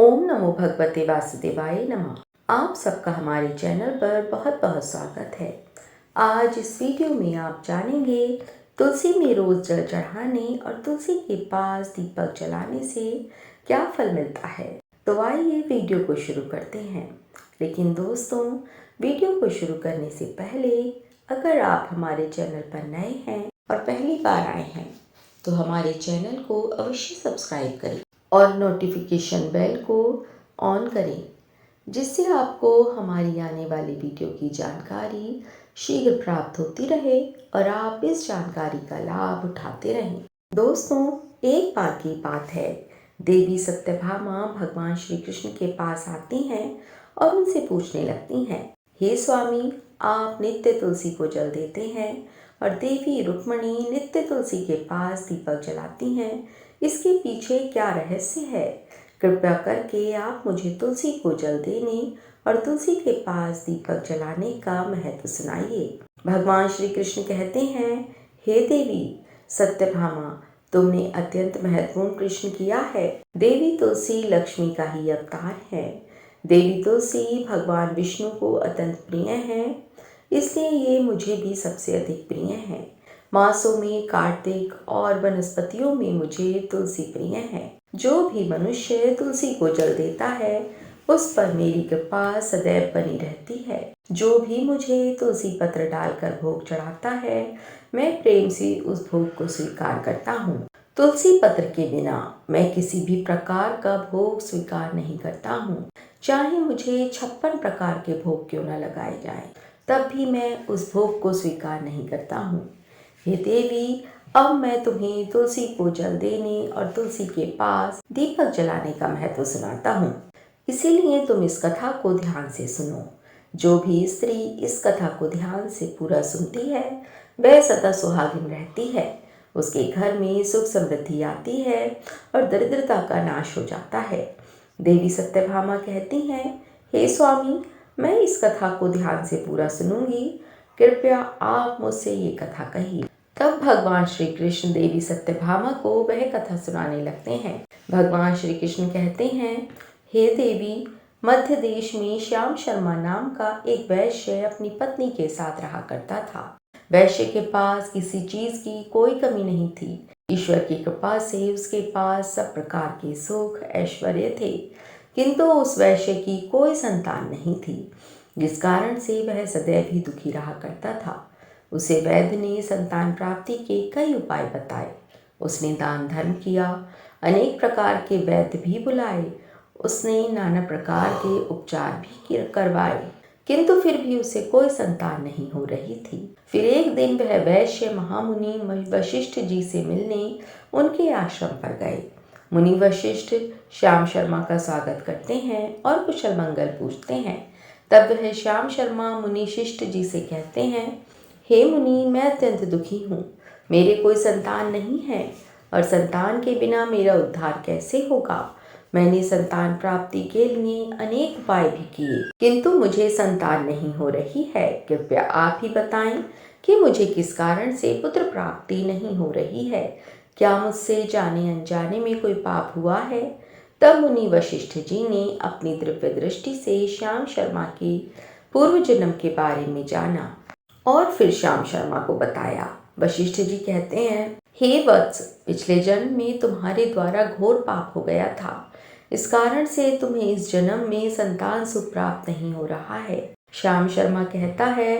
ओम नमो भगवते वासुदेवाय नमः। आप सबका हमारे चैनल पर बहुत बहुत स्वागत है। आज इस वीडियो में आप जानेंगे तुलसी में रोज जल चढ़ाने और तुलसी के पास दीपक जलाने से क्या फल मिलता है। तो आइए वीडियो को शुरू करते हैं। लेकिन दोस्तों, वीडियो को शुरू करने से पहले अगर आप हमारे चैनल पर नए हैं और पहली बार आए हैं तो हमारे चैनल को अवश्य सब्सक्राइब करें और नोटिफिकेशन बेल को ऑन करें, जिससे आपको हमारी आने वाली वीडियो की जानकारी शीघ्र प्राप्त होती रहे और आप इस जानकारी का लाभ उठाते रहें। दोस्तों, एक बार की बात है, देवी सत्यभामा भगवान श्री कृष्ण के पास आती हैं और उनसे पूछने लगती हैं, हे स्वामी, आप नित्य तुलसी को जल देते हैं और देवी रुक्मणी नित्य तुलसी के पास दीपक जलाती हैं, इसके पीछे क्या रहस्य है? कृपया करके आप मुझे तुलसी को जल देने और तुलसी के पास दीपक जलाने का महत्व सुनाइए। भगवान श्री कृष्ण कहते हैं, हे देवी सत्यभामा, तुमने अत्यंत महत्वपूर्ण प्रश्न किया है। देवी तुलसी लक्ष्मी का ही अवतार है। देवी तुलसी भगवान विष्णु को अत्यंत प्रिय है, इसलिए ये मुझे भी सबसे अधिक प्रिय है। मासों में कार्तिक और वनस्पतियों में मुझे तुलसी प्रिय है। जो भी मनुष्य तुलसी को जल देता है उस पर मेरी कृपा सदैव बनी रहती है। जो भी मुझे तुलसी पत्र डालकर भोग चढ़ाता है, मैं प्रेम से उस भोग को स्वीकार करता हूँ। तुलसी पत्र के बिना मैं किसी भी प्रकार का भोग स्वीकार नहीं करता हूँ। चाहे मुझे 56 प्रकार के भोग क्यों न लगाए जाएं, तब भी मैं उस भोग को स्वीकार नहीं करता हूँ। हे देवी, अब मैं तुम्हें तुलसी को जल देने और तुलसी के पास दीपक जलाने का महत्व सुनाता हूँ, इसीलिए तुम इस कथा को ध्यान से सुनो। जो भी स्त्री इस कथा को ध्यान से पूरा सुनती है वह सदा सुहागिन रहती है। उसके घर में सुख समृद्धि आती है और दरिद्रता का नाश हो जाता है। देवी सत्यभामा कहती हैं, हे स्वामी, मैं इस कथा को ध्यान से पूरा सुनूंगी, कृपया आप मुझसे ये कथा कहिए। तब भगवान श्री कृष्ण देवी सत्यभामा को वह कथा सुनाने लगते हैं। भगवान श्री कृष्ण कहते हैं, हे देवी, मध्य देश में श्याम शर्मा नाम का एक वैश्य अपनी पत्नी के साथ रहा करता था। वैश्य के पास किसी चीज की कोई कमी नहीं थी। ईश्वर की कृपा से उसके पास सब प्रकार के सुख ऐश्वर्य थे, किंतु उस वैश्य की कोई संतान नहीं थी, जिस कारण से वह सदैव ही दुखी रहा करता था। उसे वैद्य ने संतान प्राप्ति के कई उपाय बताए। उसने दान धर्म किया, अनेक प्रकार के वैद्य भी बुलाए, उसने नाना प्रकार के उपचार भी करवाए, किंतु फिर भी उसे कोई संतान नहीं हो रही थी। फिर एक दिन वह वैश्य महामुनि वशिष्ठ जी से मिलने उनके आश्रम पर गए। मुनि वशिष्ठ श्याम शर्मा का स्वागत करते हैं और कुशल मंगल पूछते हैं। तब वह श्याम शर्मा मुनि शिष्ट जी से कहते हैं, हे मुनि, मैं अत्यंत दुखी हूँ। मेरे कोई संतान नहीं है और संतान के बिना मेरा उद्धार कैसे होगा। मैंने संतान प्राप्ति के लिए अनेक उपाय भी किए, किंतु मुझे संतान नहीं हो रही है। कृपया आप ही बताएं कि मुझे किस कारण से पुत्र प्राप्ति नहीं हो रही है। क्या मुझसे जाने अनजाने में कोई पाप हुआ है? तब मुनि वशिष्ठ जी ने अपनी दिव्य दृष्टि से श्याम शर्मा के पूर्व जन्म के बारे में जाना और फिर श्याम शर्मा को बताया। वशिष्ठ जी कहते हैं, हे वत्स, पिछले जन्म में तुम्हारे द्वारा घोर पाप हो गया था। इस कारण से तुम्हें इस जन्म में संतान सुख प्राप्त नहीं हो रहा है। श्याम शर्मा कहता है,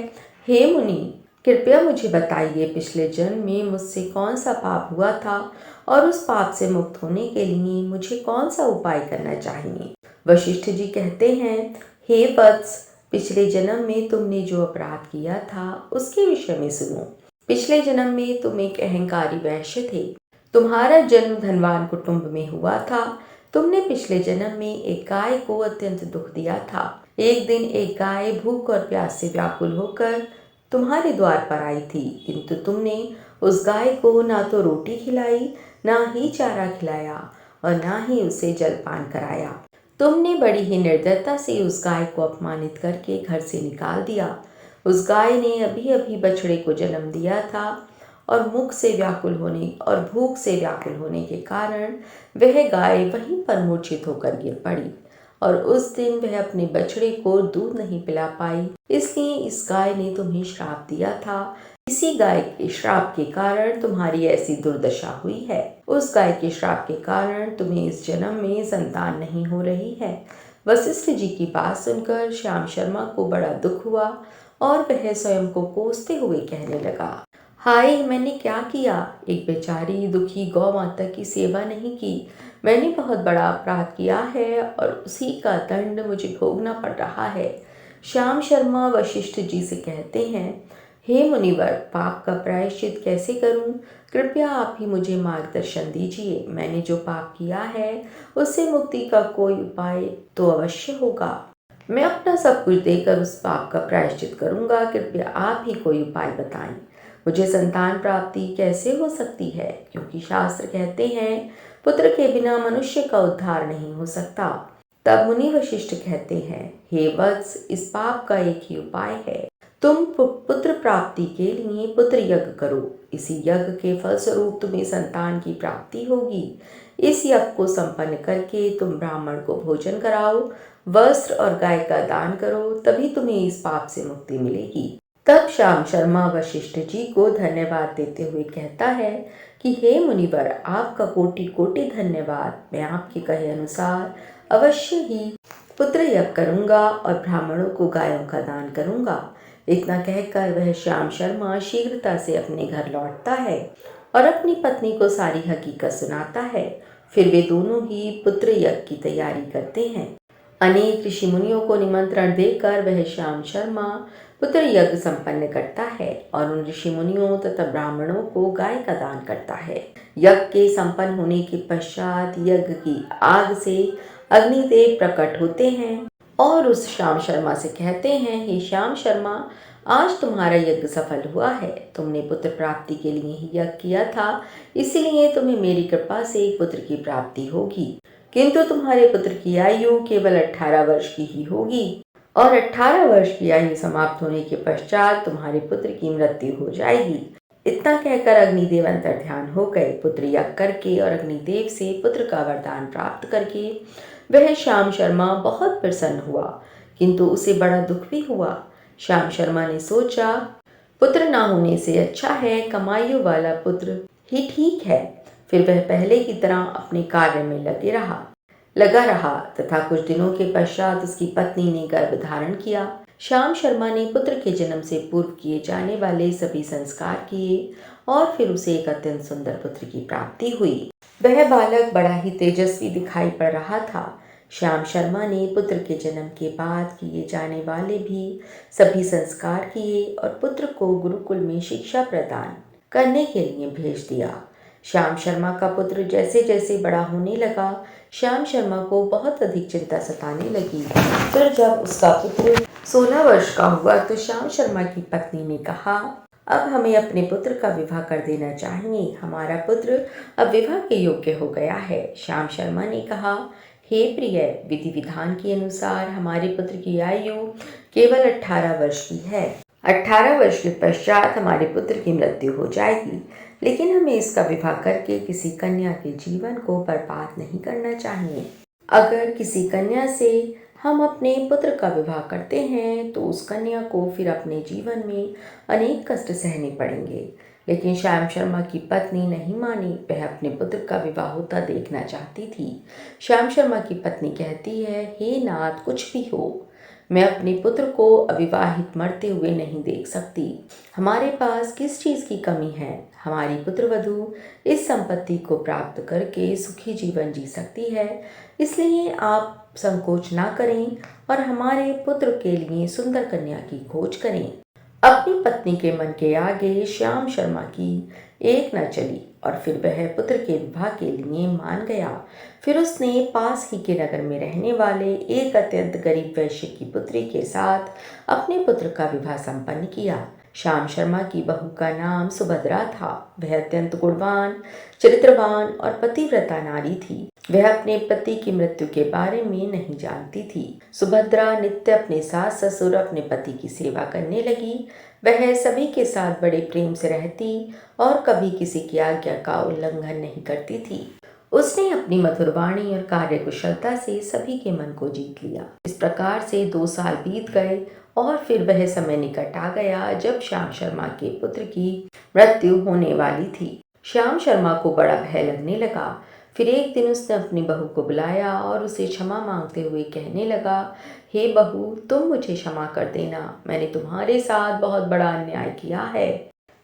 हे मुनि, कृपया मुझे बताइए, पिछले जन्म में मुझसे कौन सा पाप हुआ था और उस पाप से मुक्त होने के लिए मुझे कौन सा उपाय करना चाहिए। वशिष्ठ जी कहते हैं, हे वत्स, पिछले जन्म में तुमने जो अपराध किया था उसके विषय में सुनो। पिछले जन्म में तुम एक अहंकारी वैश्य थे। तुम्हारा जन्म धनवान कुटुंब में हुआ था। तुमने पिछले जन्म में एक गाय को अत्यंत दुख दिया था। एक दिन एक गाय भूख और प्यास से व्याकुल होकर तुम्हारे द्वार पर आई थी, किंतु तुमने उस गाय को ना तो रोटी खिलाई, ना ही चारा खिलाया और ना ही उसे जलपान कराया। तुमने बड़ी ही निर्दयता से उस गाय को अपमानित करके घर से निकाल दिया। उस गाय ने अभी अभी बछड़े को जन्म दिया था और मुख से व्याकुल होने और भूख से व्याकुल होने के कारण वह गाय वहीं पर मूर्छित होकर गिर पड़ी और उस दिन वह अपने बछड़े को दूध नहीं पिला पाई। इसलिए इस गाय ने तुम्हें श्राप दिया था। इसी गाय के श्राप के कारण तुम्हारी ऐसी दुर्दशा हुई है। उस गाय के श्राप के कारण तुम्हें इस जन्म में संतान नहीं हो रही है। वशिष्ठ जी की बात सुनकर श्याम शर्मा को बड़ा दुख हुआ और वह स्वयं को कोसते हुए कहने लगा, हाय, मैंने क्या किया? एक बेचारी दुखी गौ माता की सेवा नहीं की। मैंने बहुत बड़ा अपराध किया है और उसी का दंड मुझे भोगना पड़ रहा है। श्याम शर्मा वशिष्ठ जी से कहते हैं, हे मुनिवर, पाप का प्रायश्चित कैसे करूं? कृपया आप ही मुझे मार्गदर्शन दीजिए। मैंने जो पाप किया है उससे मुक्ति का कोई उपाय तो अवश्य होगा। मैं अपना सब कुछ देकर उस पाप का प्रायश्चित करूंगा। कृपया आप ही कोई उपाय बताएं। मुझे संतान प्राप्ति कैसे हो सकती है? क्योंकि शास्त्र कहते हैं पुत्र के बिना मनुष्य का उद्धार नहीं हो सकता। तब मुनि वशिष्ठ कहते हैं, हे वत्स, इस पाप का एक ही उपाय है। तुम पुत्र प्राप्ति के लिए पुत्र यज्ञ करो। इसी यज्ञ के फलस्वरूप तुम्हें संतान की प्राप्ति होगी। इस यज्ञ को संपन्न करके तुम ब्राह्मण को भोजन कराओ, वस्त्र और गाय का दान करो, तभी तुम्हें इस पाप से मुक्ति मिलेगी। तब श्याम शर्मा वशिष्ठ जी को धन्यवाद देते हुए कहता है कि हे मुनिवर, आपका कोटि कोटि धन्यवाद। मैं आपके कहे अनुसार अवश्य ही पुत्र यज्ञ करूंगा और ब्राह्मणों को गायों का दान करूंगा। इतना कहकर वह श्याम शर्मा शीघ्रता से अपने घर लौटता है और अपनी पत्नी को सारी हकीकत सुनाता है। फिर वे दोनों ही पुत्र यज्ञ की तैयारी करते हैं। अनेक ऋषि मुनियों को निमंत्रण देकर वह श्याम शर्मा पुत्र यज्ञ संपन्न करता है और उन ऋषि मुनियों तथा ब्राह्मणों को गाय का दान करता है। यज्ञ के संपन्न होने के पश्चात यज्ञ की आग से अग्निदेव प्रकट होते हैं और उस श्याम शर्मा से कहते हैं, हे श्याम शर्मा, आज तुम्हारा यज्ञ सफल हुआ है। तुमने पुत्र प्राप्ति के लिए ही यज्ञ किया था, इसीलिए तुम्हें मेरी कृपा से एक पुत्र की प्राप्ति होगी। किंतु तुम्हारे पुत्र की आयु केवल 18 वर्ष की ही होगी और 18 वर्ष की आयु समाप्त होने के पश्चात तुम्हारे पुत्र की मृत्यु हो जाएगी। इतना कहकर अग्निदेव अंतर्ध्यान हो गए। पुत्र यज्ञ करके और अग्निदेव से पुत्र का वरदान प्राप्त करके वह श्याम शर्मा बहुत प्रसन्न हुआ, किंतु उसे बड़ा दुख भी हुआ। श्याम शर्मा ने सोचा, पुत्र ना होने से अच्छा है कमाइयों वाला पुत्र ही ठीक है। फिर वह पहले की तरह अपने कार्य में लगा रहा तथा कुछ दिनों के पश्चात उसकी पत्नी ने गर्भ धारण किया। श्याम शर्मा ने पुत्र के जन्म से पूर्व किए जाने वाले सभी संस्कार किए और फिर उसे एक अत्यंत सुंदर पुत्र की प्राप्ति हुई। वह बालक बड़ा ही तेजस्वी दिखाई पड़ रहा था। श्याम शर्मा ने पुत्र के जन्म के बाद किए जाने वाले भी सभी संस्कार किए और पुत्र को गुरुकुल में शिक्षा प्रदान करने के लिए भेज दिया। श्याम शर्मा का पुत्र जैसे जैसे बड़ा होने लगा, श्याम शर्मा को बहुत अधिक चिंता सताने लगी। फिर जब उसका पुत्र 16 वर्ष का हुआ तो श्याम शर्मा की पत्नी ने कहा, अब हमें अपने पुत्र का विवाह कर देना चाहिए। हमारा पुत्र अब विवाह के योग्य हो गया है। श्याम शर्मा ने कहा, हे प्रिय, विधि विधान के अनुसार हमारे पुत्र की आयु केवल 18 वर्ष की है। 18 वर्ष के पश्चात हमारे पुत्र की मृत्यु हो जाएगी, लेकिन हमें इसका विवाह करके किसी कन्या के जीवन को बर्बाद नहीं करना चाहिए। अगर किसी कन्या से हम अपने पुत्र का विवाह करते हैं तो उस कन्या को फिर अपने जीवन में अनेक कष्ट सहने पड़ेंगे। लेकिन श्याम शर्मा की पत्नी नहीं मानी। वह अपने पुत्र का विवाह होता देखना चाहती थी। श्याम शर्मा की पत्नी कहती है, हे नाथ, कुछ भी हो, मैं अपने पुत्र को अविवाहित मरते हुए नहीं देख सकती। हमारे पास किस चीज़ की कमी है? हमारी पुत्रवधू इस संपत्ति को प्राप्त करके सुखी जीवन जी सकती है। इसलिए आप संकोच ना करें और हमारे पुत्र के लिए सुंदर कन्या की खोज करें। अपनी पत्नी के मन के आगे श्याम शर्मा की एक न चली और फिर वह पुत्र के विवाह के लिए मान गया। फिर उसने पास ही के नगर में रहने वाले एक अत्यंत गरीब वैश्य की पुत्री के साथ अपने पुत्र का विवाह संपन्न किया। श्याम शर्मा की बहू का नाम सुभद्रा था। वह अत्यंत गुणवान, चरित्रवान और पतिव्रता नारी थी। वह अपने पति की मृत्यु के बारे में नहीं जानती थी। सुभद्रा नित्य अपने सास ससुर अपने पति की सेवा करने लगी। वह सभी के साथ बड़े प्रेम से रहती और कभी किसी की आज्ञा का उल्लंघन नहीं करती थी। उसने अपनी मधुर वाणी और कार्यकुशलता से सभी के मन को जीत लिया। इस प्रकार से 2 साल बीत गए और फिर वह समय निकट आ गया जब श्याम शर्मा के पुत्र की मृत्यु होने वाली थी। श्याम शर्मा को बड़ा भय लगने लगा। फिर एक दिन उसने अपनी बहू को बुलाया और उसे क्षमा मांगते हुए कहने लगा, हे बहू, तुम मुझे क्षमा कर देना, मैंने तुम्हारे साथ बहुत बड़ा अन्याय किया है।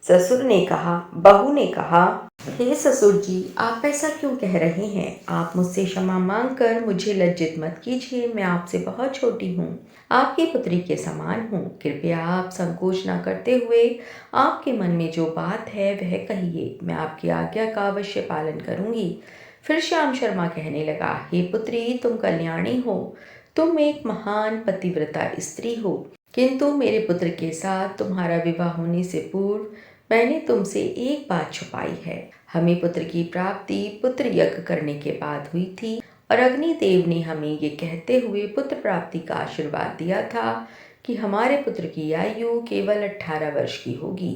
बहू ने कहा, हे ससुर जी, आप ऐसा क्यों कह रहे हैं? आप मुझसे क्षमा मांगकर मुझे लज्जित मत कीजिए। मैं आपसे बहुत छोटी हूँ, आपकी पुत्री के समान हूँ। कृपया आप संकोच न करते हुए आपके मन में जो बात है वह कहिए। मैं आपकी आज्ञा का अवश्य पालन करूँगी। फिर श्याम शर्मा कहने लगा, हे पुत्री, तुम कल्याणी हो, तुम एक महान पतिव्रता स्त्री हो, किंतु मेरे पुत्र के साथ तुम्हारा विवाह होने से पूर्व मैंने तुमसे एक बात छुपाई है। हमें पुत्र की प्राप्ति पुत्र यज्ञ करने के बाद हुई थी और अग्निदेव ने हमें ये कहते हुए पुत्र प्राप्ति का आशीर्वाद दिया था कि हमारे पुत्र की आयु केवल 18 वर्ष की होगी।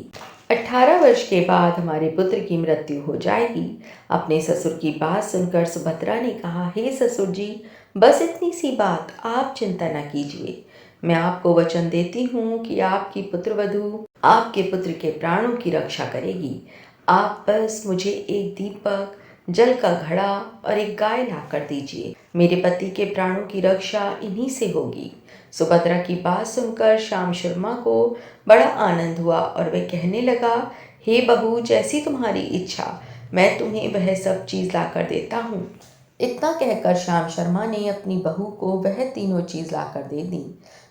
18 वर्ष के बाद हमारे पुत्र की मृत्यु हो जाएगी। अपने ससुर की बात सुनकर सुभद्रा ने कहा, हे ससुर जी, बस इतनी सी बात, आप चिंता न कीजिए। मैं आपको वचन देती हूँ कि आपकी पुत्रवधू आपके पुत्र के प्राणों की रक्षा करेगी। आप बस मुझे एक दीपक, जल का घड़ा और एक गाय ला कर दीजिए। मेरे पति के प्राणों की रक्षा इन्हीं से होगी। सुभद्रा की बात सुनकर श्याम शर्मा को बड़ा आनंद हुआ और वह कहने लगा, हे बहू, जैसी तुम्हारी इच्छा, मैं तुम्हें वह सब चीज़ ला कर देता हूँ। इतना कहकर श्याम शर्मा ने अपनी बहू को वह तीनों चीज़ ला कर दे दी।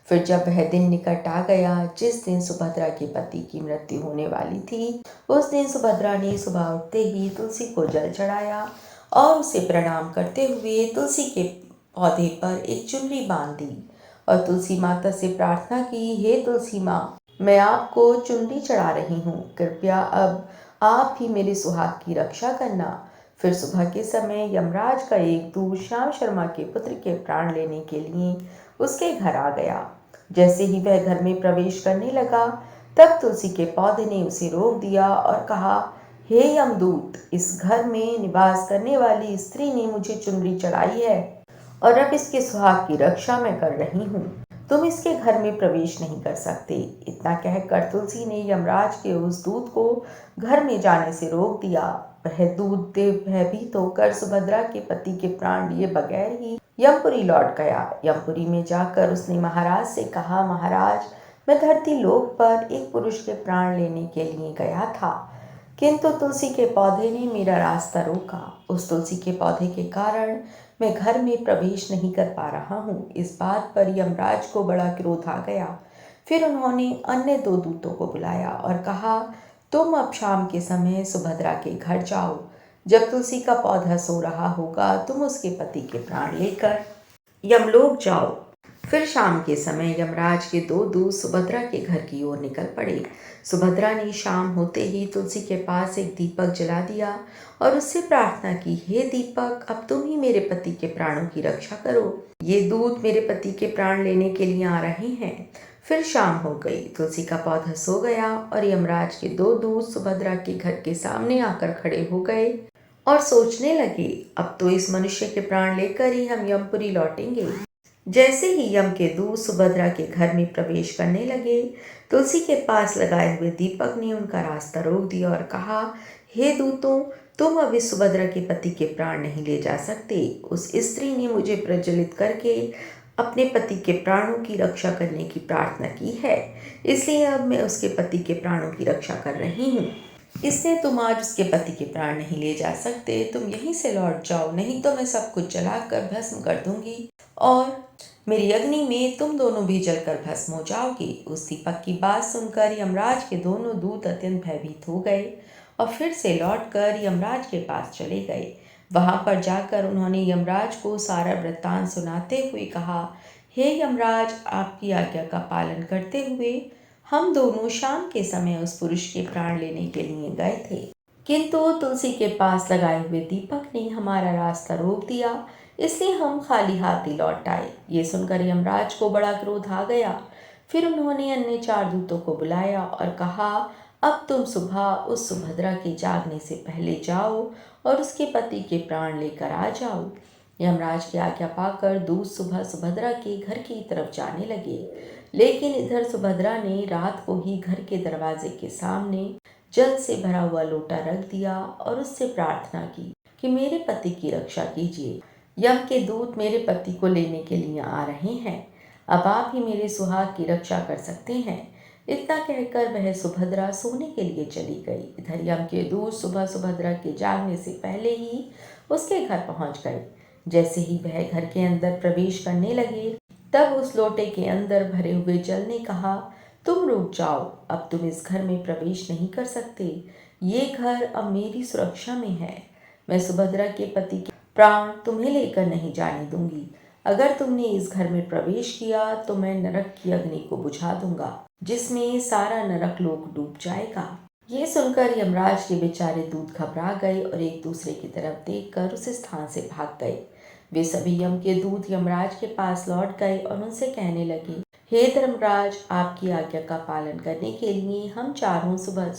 फिर जब वह दिन निकट आ गया जिस दिन सुभद्रा के पति की मृत्यु होने वाली थी, उस दिन सुभद्रा ने सुबह उठते ही तुलसी को जल चढ़ाया और उसे प्रणाम करते हुए तुलसी के पौधे पर एक चुनरी बांध दी और तुलसी माता से प्रार्थना की, हे तुलसी माँ, मैं आपको चुनरी चढ़ा रही हूँ, कृपया अब आप ही मेरे सुहाग की रक्षा करना। फिर सुबह के समय यमराज का एक दूत श्याम शर्मा के पुत्र के प्राण लेने के लिए उसके घर आ गया। जैसे ही वह घर में प्रवेश करने लगा, तब तुलसी के पौधे ने उसे रोक दिया और कहा, हे यमदूत, इस घर में निवास करने वाली स्त्री ने मुझे चुनरी चढ़ाई है और अब इसके सुहाग की रक्षा मैं कर रही हूँ। तुम इसके घर में प्रवेश नहीं कर सकते। इतना कहकर तुलसी ने यमराज के उस दूत को घर में जाने से रोक दिया। वह दूत भयभीत होकर सुभद्रा के पति के प्राण लिए बगैर ही यमपुरी लौट गया। यमपुरी में जाकर उसने महाराज से कहा, महाराज, मैं धरती लोक पर एक पुरुष के प्राण लेने के लिए गया था, किंतु तुलसी के पौधे ने मेरा रास्ता रोका। उस तुलसी के पौधे के कारण मैं घर में प्रवेश नहीं कर पा रहा हूँ। इस बात पर यमराज को बड़ा क्रोध आ गया। फिर उन्होंने अन्य 2 दूतों को बुलाया और कहा, तुम अब शाम के समय सुभद्रा के घर जाओ। जब तुलसी का पौधा सो रहा होगा, तुम उसके पति के प्राण लेकर यमलोक जाओ। फिर शाम के समय यमराज के 2 दूत सुभद्रा के घर की ओर निकल पड़े। सुभद्रा ने शाम होते ही तुलसी के पास एक दीपक जला दिया और उससे प्रार्थना की, हे दीपक, अब तुम ही मेरे पति के प्राणों की रक्षा करो। ये दूत मेरे पति के प्राण लेने के लिए आ रहे हैं। फिर शाम हो गई, तुलसी का पौधा सो गया और यमराज के 2 दूत सुभद्रा के घर के सामने आकर खड़े हो गए और सोचने लगे, अब तो इस मनुष्य के प्राण लेकर ही हम यमपुरी लौटेंगे। जैसे ही यम के दूत सुभद्रा के घर में प्रवेश करने लगे, तुलसी के पास लगाए हुए दीपक ने उनका रास्ता रोक दिया और कहा, हे दूतों, तुम अब इस सुभद्रा के पति के प्राण नहीं ले जा सकते। उस स्त्री ने मुझे प्रज्वलित करके अपने पति के प्राणों की रक्षा करने की प्रार्थना की है, इसलिए अब मैं उसके पति के प्राणों की रक्षा कर रही हूँ। इसलिए तुम आज उसके पति के प्राण नहीं ले जा सकते। तुम यहीं से लौट जाओ, नहीं तो मैं सब कुछ जलाकर भस्म कर दूंगी और मेरी अग्नि में तुम दोनों भी जलकर भस्म हो जाओगी। उस दीपक की बात सुनकर यमराज के दोनों दूत अत्यंत भयभीत हो गए और फिर से लौटकर यमराज के पास चले गए। वहां पर जाकर उन्होंने यमराज को सारा वृत्तांत सुनाते हुए कहा, हे यमराज, आपकी आज्ञा का पालन करते हुए हम दोनों शाम के समय उस पुरुष के प्राण लेने के लिए गए थे, किंतु तुलसी के पास लगाए हुए दीपक ने हमारा रास्ता रोक दिया, इसलिए हम खाली हाथ ही लौट आए। ये सुनकर यमराज को बड़ा क्रोध आ गया। फिर उन्होंने अन्य 4 दूतों को बुलाया और कहा, अब तुम सुबह उस सुभद्रा के जागने से पहले जाओ और उसके पति के प्राण लेकर आ जाओ। यमराज की आज्ञा पाकर दूत सुबह सुभद्रा के घर की तरफ जाने लगे, लेकिन इधर सुभद्रा ने रात को ही घर के दरवाजे के सामने जल से भरा हुआ लोटा रख दिया और उससे प्रार्थना की कि मेरे पति की रक्षा कीजिए। यम के दूत मेरे पति को लेने के लिए आ रहे हैं। अब आप ही मेरे सुहाग की रक्षा कर सकते हैं। इतना कहकर वह सुभद्रा सोने के लिए चली गई। इधर यम के दूत सुबह सुभद्रा के जागने से पहले ही उसके घर पहुंच गए। जैसे ही वह घर के अंदर प्रवेश करने लगे, तब उस लोटे के अंदर भरे हुए जल ने कहा, तुम रुक जाओ, अब तुम इस घर में प्रवेश नहीं कर सकते। ये घर अब मेरी सुरक्षा में है। मैं सुभद्रा के पति के प्राण तुम्हें लेकर नहीं जाने दूंगी। अगर तुमने इस घर में प्रवेश किया तो मैं नरक की अग्नि को बुझा दूंगा, जिसमें सारा नरक लोक डूब जाएगा। ये सुनकर यमराज के बेचारे दूत घबरा गए और एक दूसरे की तरफ देखकर उस स्थान से भाग गए। वे सभी यम के दूत यमराज के पास लौट गए और उनसे कहने लगे, हे धर्मराज, आपकी आज्ञा का पालन करने के लिए हम चारों सुबह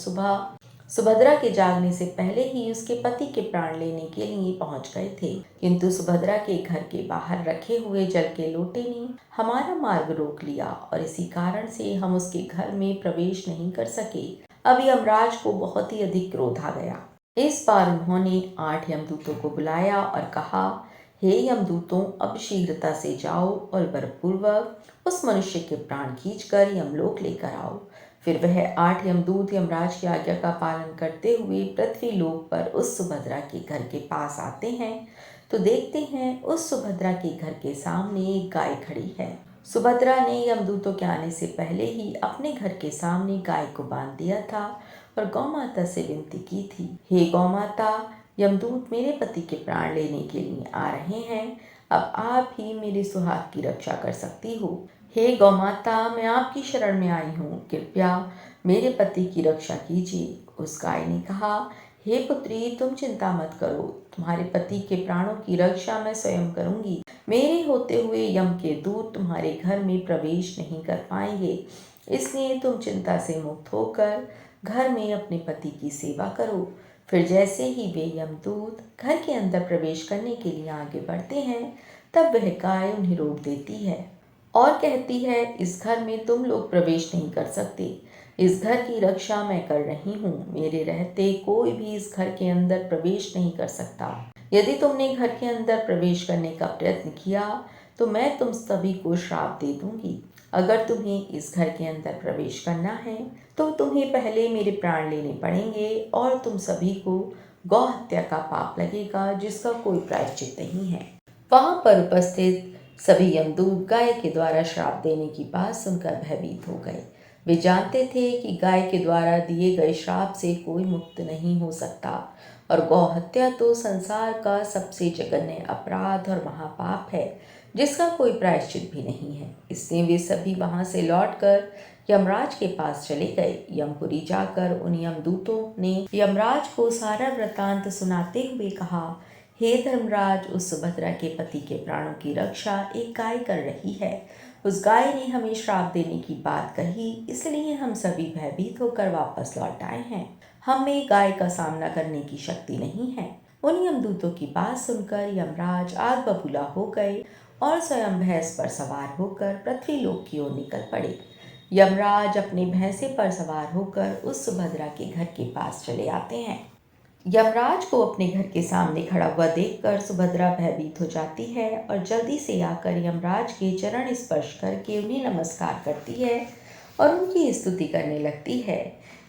सुभद्रा के जागने से पहले ही उसके पति के प्राण लेने के लिए पहुंच गए थे, किंतु सुभद्रा के घर के बाहर रखे हुए जल के लोटे ने हमारा मार्ग रोक लिया और इसी कारण से हम उसके घर में प्रवेश नहीं कर सके। अब यमराज को बहुत ही अधिक क्रोध आ गया। इस बार उन्होंने 8 यमदूतों को बुलाया और कहा, हे यमदूतों, अब शीघ्रता से जाओ और बलपूर्वक उस मनुष्य के प्राण खींचकर यमलोक लेकर आओ। फिर वह 8 यमदूत यमराज की आज्ञा का पालन करते हुए पृथ्वी लोक पर उस सुभद्रा के घर के पास आते हैं तो देखते हैं उस सुभद्रा के घर के सामने एक गाय खड़ी है। सुभद्रा ने यमदूतों के आने से पहले ही अपने घर के सामने गाय को बांध दिया था और गौ माता से विनती की थी, हे गौ माता, यमदूत मेरे पति के प्राण लेने के लिए आ रहे हैं। अब आप ही मेरे सुहाग की रक्षा कर सकती हो। हे गौ माता, मैं आपकी शरण में आई हूँ, कृपया मेरे पति की रक्षा कीजिए। उस गाय ने कहा, हे पुत्री, तुम चिंता मत करो, तुम्हारे पति के प्राणों की रक्षा मैं स्वयं करूंगी। मेरे होते हुए यम के दूत तुम्हारे घर में प्रवेश नहीं कर पाएंगे, इसलिए तुम चिंता से मुक्त होकर घर में अपने पति की सेवा करो। फिर जैसे ही वे यमदूत घर के अंदर प्रवेश करने के लिए आगे बढ़ते हैं, तब वह गाय उन्हें रोक देती है और कहती है, इस घर में तुम लोग प्रवेश नहीं कर सकते। इस घर की रक्षा मैं कर रही हूँ। मेरे रहते कोई भी इस घर के अंदर प्रवेश नहीं कर सकता। यदि तुमने घर के अंदर प्रवेश करने का प्रयत्न किया तो मैं तुम सभी को श्राप दे दूंगी। अगर तुम्हें इस घर के अंदर प्रवेश करना है तो तुम्हें पहले मेरे प्राण लेने पड़ेंगे और तुम सभी को गौ हत्या का पाप लगेगा, जिसका कोई प्रायश्चित नहीं है। वहां पर उपस्थित सभी यमदूत गाय के द्वारा श्राप देने की बात सुनकर भयभीत हो गए। वे जानते थे कि गाय के द्वारा दिए गए श्राप से कोई मुक्त नहीं हो सकता और गौ हत्या तो संसार का सबसे जघन्य अपराध और महापाप है, जिसका कोई प्रायश्चित भी नहीं है। इसलिए वे सभी वहां से लौटकर यमराज के पास चले गए। यमपुरी जाकर उन यमदूतों ने यमराज को सारा वृतांत सुनाते हुए कहा, हे धर्मराज, उस सुभद्रा के पति के प्राणों की रक्षा एक गाय कर रही है। उस गाय ने हमें श्राप देने की बात कही, इसलिए हम सभी भयभीत होकर वापस लौट आए हैं। हम में गाय का सामना करने की शक्ति नहीं है। उन यमदूतों की बात सुनकर यमराज आग बबूला हो गए और स्वयं भैंस पर सवार होकर पृथ्वी लोक की ओर निकल पड़े। यमराज अपने भैंसे पर सवार होकर उस सुभद्रा के घर के पास चले आते हैं। यमराज को अपने घर के सामने खड़ा हुआ देखकर सुभद्रा भयभीत हो जाती है और जल्दी से आकर यमराज के चरण स्पर्श करके उन्हें नमस्कार करती है और उनकी स्तुति करने लगती है।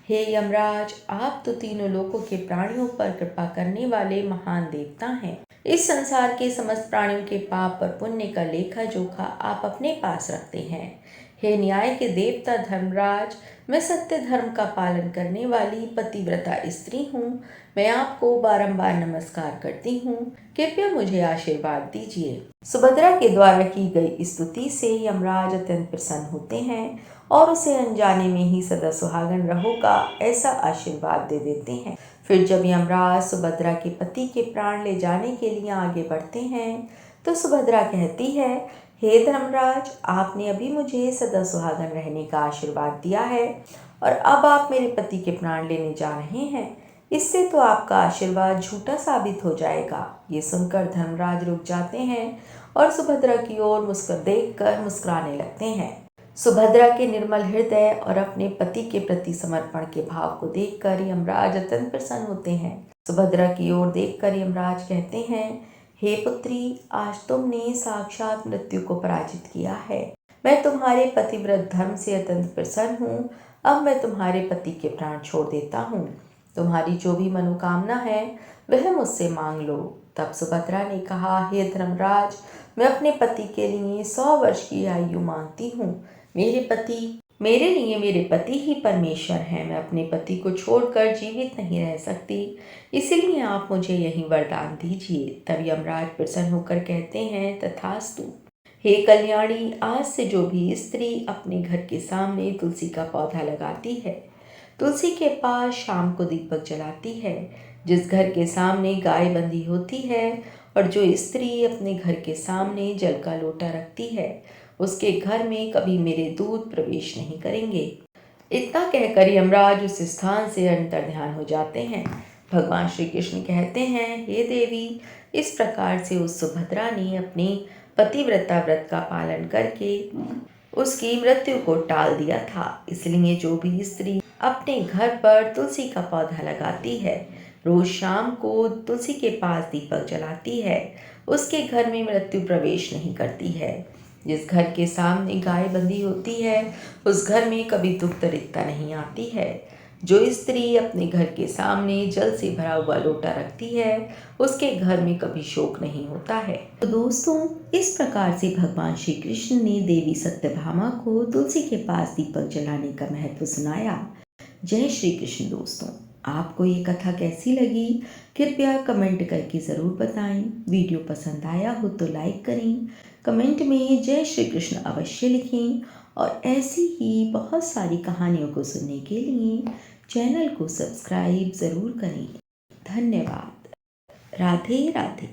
हे यमराज, आप तो तीनों लोकों के प्राणियों पर कृपा करने वाले महान देवता हैं। इस संसार के समस्त प्राणियों के पाप और पुण्य का लेखा जोखा आप अपने पास रखते हैं। हे न्याय के देवता धर्मराज, मैं सत्य धर्म का पालन करने वाली पतिव्रता स्त्री हूँ। मैं आपको बारंबार नमस्कार करती हूँ, कृपया मुझे आशीर्वाद दीजिए। सुभद्रा के द्वारा की गई स्तुति से यमराज अत्यंत प्रसन्न होते हैं और उसे अनजाने में ही सदा सुहागन रहो का ऐसा आशीर्वाद दे देते हैं। फिर जब यमराज सुभद्रा के पति के प्राण ले जाने के लिए आगे बढ़ते हैं तो सुभद्रा कहती है, हे धर्मराज, आपने अभी मुझे सदा सुहागन रहने का आशीर्वाद दिया है और अब आप मेरे पति के प्राण लेने जा रहे हैं। इससे तो आपका आशीर्वाद झूठा साबित हो जाएगा। ये सुनकर धर्मराज रुक जाते हैं और सुभद्रा की ओर देखकर मुस्कुराने लगते हैं। सुभद्रा के निर्मल हृदय और अपने पति के प्रति समर्पण के भाव को देखकर यमराज अत्यंत प्रसन्न होते हैं। सुभद्रा की ओर देखकर यमराज कहते हैं, हे पुत्री, आज तुमने साक्षात मृत्यु को पराजित किया है। मैं तुम्हारे पतिव्रत धर्म से अत्यंत प्रसन्न हूँ। अब मैं तुम्हारे पति के प्राण छोड़ देता हूँ। तुम्हारी जो भी मनोकामना है वह मुझसे मांग लो। तब सुभद्रा ने कहा, हे धर्मराज, मैं अपने पति के लिए 100 वर्ष की आयु मांगती हूँ। मेरे लिए मेरे पति ही परमेश्वर हैं। मैं अपने पति को छोड़कर जीवित नहीं रह सकती, इसलिए आप मुझे यही वरदान दीजिए। तब यमराज प्रसन्न होकर कहते हैं, तथास्तु। हे कल्याणी, आज से जो भी स्त्री अपने घर के सामने तुलसी का पौधा लगाती है, तुलसी के पास शाम को दीपक जलाती है, जिस घर के सामने गाय बंधी होती है और जो स्त्री अपने घर के सामने जल का लोटा रखती है, उसके घर में कभी मेरे दूत प्रवेश नहीं करेंगे। इतना कहकर यमराज उस स्थान से अंतर्ध्यान हो जाते हैं। भगवान श्री कृष्ण कहते हैं, हे देवी, इस प्रकार से उस सुभद्रा ने अपनी पतिव्रता व्रत का पालन करके उसकी मृत्यु को टाल दिया था। इसलिए जो भी स्त्री अपने घर पर तुलसी का पौधा लगाती है, रोज शाम को तुलसी के पास दीपक जलाती है, उसके घर में मृत्यु प्रवेश नहीं करती है। जिस घर के सामने गाय बंधी होती है, उस घर में कभी दुख दरिद्रता नहीं आती है। जो स्त्री अपने घर के सामने जल से भरा हुआ लोटा रखती है, उसके घर में कभी शोक नहीं होता है। तो दोस्तों, इस प्रकार से भगवान श्री कृष्ण ने देवी सत्यभामा को तुलसी के पास दीपक जलाने का महत्व सुनाया। जय श्री कृष्ण। दोस्तों, आपको ये कथा कैसी लगी? कृपया कमेंट करके ज़रूर बताएं। वीडियो पसंद आया हो तो लाइक करें, कमेंट में जय श्री कृष्ण अवश्य लिखें और ऐसी ही बहुत सारी कहानियों को सुनने के लिए चैनल को सब्सक्राइब ज़रूर करें। धन्यवाद। राधे राधे।